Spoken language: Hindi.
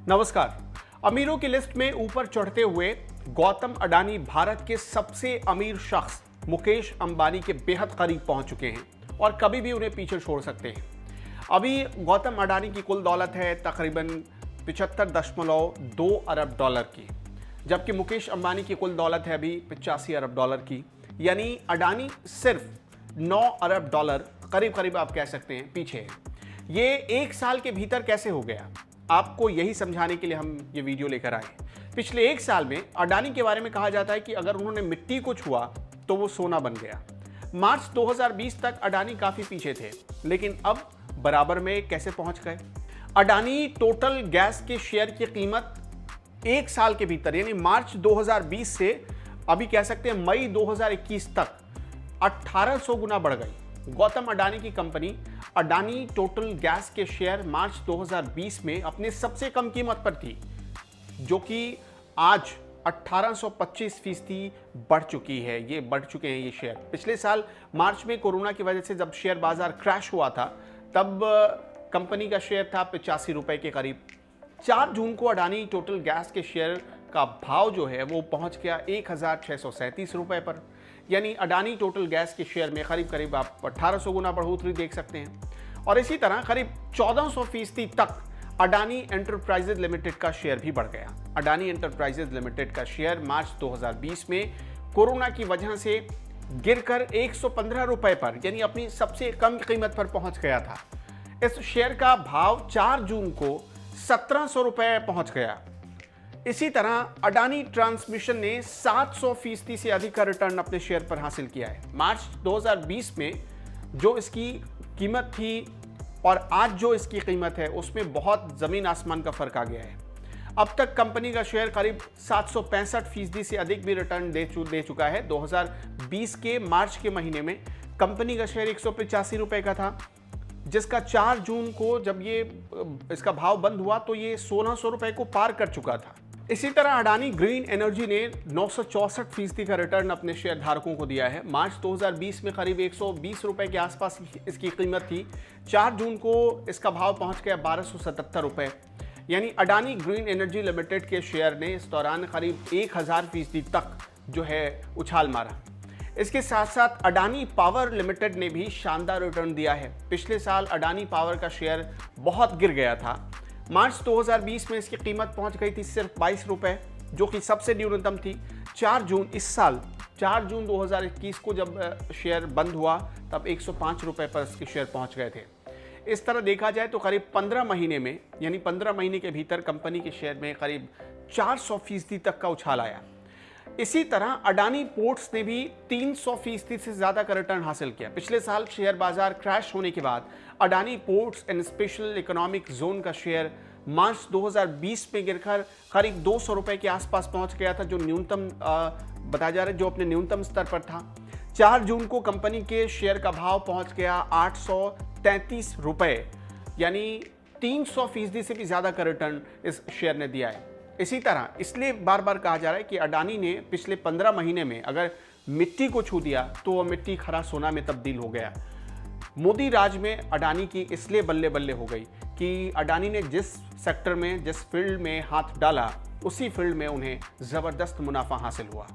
नमस्कार। अमीरों की लिस्ट में ऊपर चढ़ते हुए गौतम अडानी भारत के सबसे अमीर शख्स मुकेश अंबानी के बेहद करीब पहुंच चुके हैं और कभी भी उन्हें पीछे छोड़ सकते हैं। अभी गौतम अडानी की कुल दौलत है तकरीबन 75.2 अरब डॉलर की, जबकि मुकेश अंबानी की कुल दौलत है अभी 85 अरब डॉलर की। यानी अडानी सिर्फ 9 अरब डॉलर करीब करीब आप कह सकते हैं पीछे है। ये एक साल के भीतर कैसे हो गया, आपको यही समझाने के लिए हम ये वीडियो लेकर आए। पिछले एक साल में अडानी के बारे में कहा जाता है कि अगर उन्होंने मिट्टी को छुआ तो वो सोना बन गया। मार्च 2020 तक अडानी काफी पीछे थे, लेकिन अब बराबर में कैसे पहुंच गए। अडानी टोटल गैस के शेयर की कीमत एक साल के भीतर यानी मार्च 2020 से अभी कह सकते हैं मई 2021 तक 1800 गुना बढ़ गई। गौतम अडानी की कंपनी अडानी टोटल गैस के शेयर मार्च 2020 में अपने सबसे कम कीमत पर थी, जो कि आज 1825% बढ़ चुकी है। ये बढ़ चुके हैं ये शेयर। पिछले साल मार्च में कोरोना की वजह से जब शेयर बाजार क्रैश हुआ था, तब कंपनी का शेयर था 85 रुपए के करीब। 4 जून को अडानी टोटल गैस के शेयर का भाव जो है वो पहुंच गया 1637 रुपए पर। यानी अडानी टोटल गैस के शेयर में करीब करीब आप 1800 गुना बढ़ोतरी देख सकते हैं। और इसी तरह करीब 1400% तक अडानी एंटरप्राइजेज लिमिटेड का शेयर भी बढ़ गया। अडानी एंटरप्राइजेज लिमिटेड का शेयर मार्च 2020 में कोरोना की वजह से गिरकर 115 रुपए पर यानी अपनी सबसे कम कीमत पर पहुंच गया था। इस शेयर का भाव 4 जून को 1700 रुपए पहुंच गया। इसी तरह अडानी ट्रांसमिशन ने 700% से अधिक का रिटर्न अपने शेयर पर हासिल किया है। मार्च 2020 में जो इसकी कीमत थी और आज जो इसकी कीमत है उसमें बहुत ज़मीन आसमान का फर्क आ गया है। अब तक कंपनी का शेयर करीब 765% से अधिक भी रिटर्न दे चुका है। 2020 के मार्च के महीने में कंपनी का शेयर 185 रुपए का था, जिसका 4 जून को जब ये इसका भाव बंद हुआ तो ये 1600 रुपए को पार कर चुका था। इसी तरह अडानी ग्रीन एनर्जी ने 964% का रिटर्न अपने शेयर धारकों को दिया है। मार्च 2020 में करीब 120 रुपए के आसपास इसकी कीमत थी। 4 जून को इसका भाव पहुंच गया 1277 रुपए। यानी अडानी ग्रीन एनर्जी लिमिटेड के शेयर ने इस दौरान करीब 1000% तक जो है उछाल मारा। इसके साथ साथ अडानी पावर लिमिटेड ने भी शानदार रिटर्न दिया है। पिछले साल अडानी पावर का शेयर बहुत गिर गया था। मार्च 2020 में इसकी कीमत पहुंच गई थी सिर्फ 22 रुपए, जो कि सबसे न्यूनतम थी। 4 जून इस साल 4 जून 2021 को जब शेयर बंद हुआ तब 105 रुपए पर इसके शेयर पहुंच गए थे। इस तरह देखा जाए तो करीब 15 महीने में यानी 15 महीने के भीतर कंपनी के शेयर में करीब 400% तक का उछाल आया। इसी तरह अडानी पोर्ट्स ने भी 300% से ज़्यादा का रिटर्न हासिल किया। पिछले साल शेयर बाजार क्रैश होने के बाद Adani ports and special economic zone का शेयर मार्च 2020 में गिरकर करीब 200 रुपए के आसपास पहुंच गया था, जो न्यूनतम बताया जा रहा है जो अपने न्यूनतम स्तर पर था। 4 जून को कंपनी के शेयर का भाव पहुंच गया 833 रुपए, यानी 300% से भी ज़्यादा का रिटर्न इस शेयर ने दिया है। इसी तरह इसलिए बार बार कहा जा रहा है कि अडानी ने पिछले 15 महीने में अगर मिट्टी को छू दिया तो वह मिट्टी खरा सोना में तब्दील हो गया। मोदी राज में अडानी की इसलिए बल्ले बल्ले हो गई कि अडानी ने जिस सेक्टर में जिस फील्ड में हाथ डाला उसी फील्ड में उन्हें ज़बरदस्त मुनाफा हासिल हुआ।